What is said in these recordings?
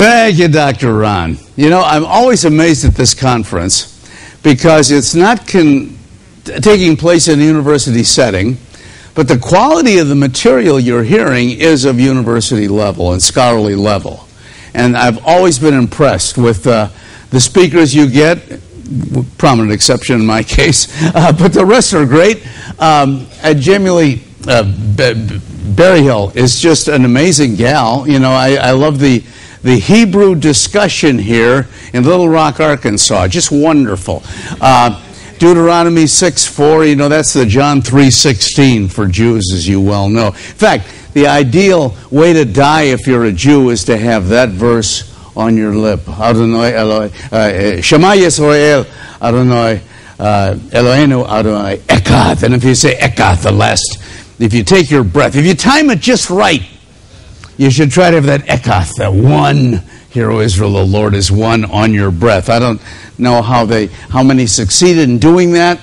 Thank you, Dr. Ron. You know, I'm always amazed at this conference because it's not taking place in a university setting, but the quality of the material you're hearing is of university level and scholarly level. And I've always been impressed with the speakers you get, prominent exception in my case, but the rest are great. Jamie Lee Berryhill is just an amazing gal. You know, I love the Hebrew discussion here in Little Rock, Arkansas. Just wonderful. Deuteronomy 6:4, you know, that's the John 3:16 for Jews, as you well know. In fact, the ideal way to die if you're a Jew is to have that verse on your lip. Adonai Eloi, Shema Yisrael, Adonai Eloheinu, Adonai Echad. And if you say Echad, the last, if you take your breath, if you time it just right, you should try to have that Echad, that one. Hear, O Israel, the Lord is one on your breath. I don't know how many succeeded in doing that,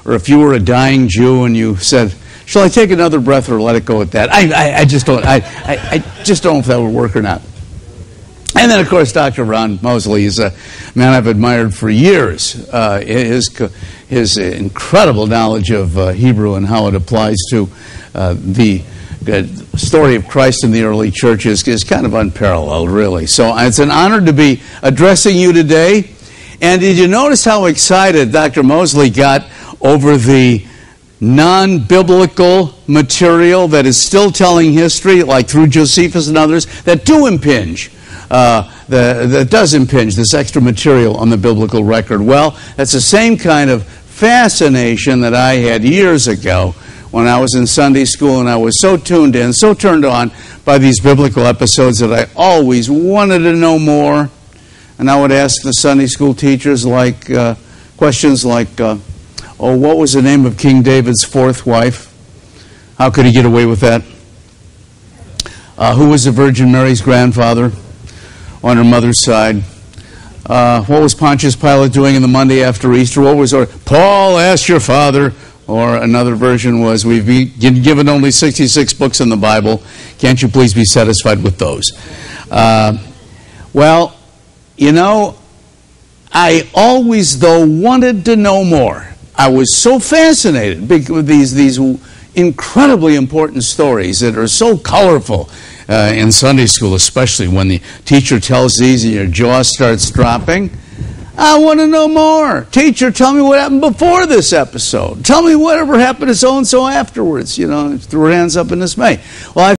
or if you were a dying Jew and you said, "Shall I take another breath or let it go at that?" I just don't. I just don't know if that would work or not. And then, of course, Dr. Ron Mosley is a man I've admired for years. His incredible knowledge of Hebrew and how it applies to the story of Christ in the early church is kind of unparalleled, really. So it's an honor to be addressing you today. And did you notice how excited Dr. Mosley got over the non-biblical material that is still telling history, like through Josephus and others, that do impinge, that does impinge this extra material on the biblical record? Well, that's the same kind of fascination that I had years ago when I was in Sunday school, and I was so tuned in, so turned on by these biblical episodes that I always wanted to know more. And I would ask the Sunday school teachers questions like, what was the name of King David's fourth wife? How could he get away with that? Who was the Virgin Mary's grandfather on her mother's side? What was Pontius Pilate doing in the Monday after Easter? What was Paul, ask your father. Or another version was, we've been given only 66 books in the Bible. Can't you please be satisfied with those? Well, you know, I always, though, wanted to know more. I was so fascinated with these incredibly important stories that are so colorful in Sunday school, especially when the teacher tells these and your jaw starts dropping. I want to know more. Teacher, tell me what happened before this episode. Tell me whatever happened to so-and-so afterwards. You know, threw her hands up in dismay. Well,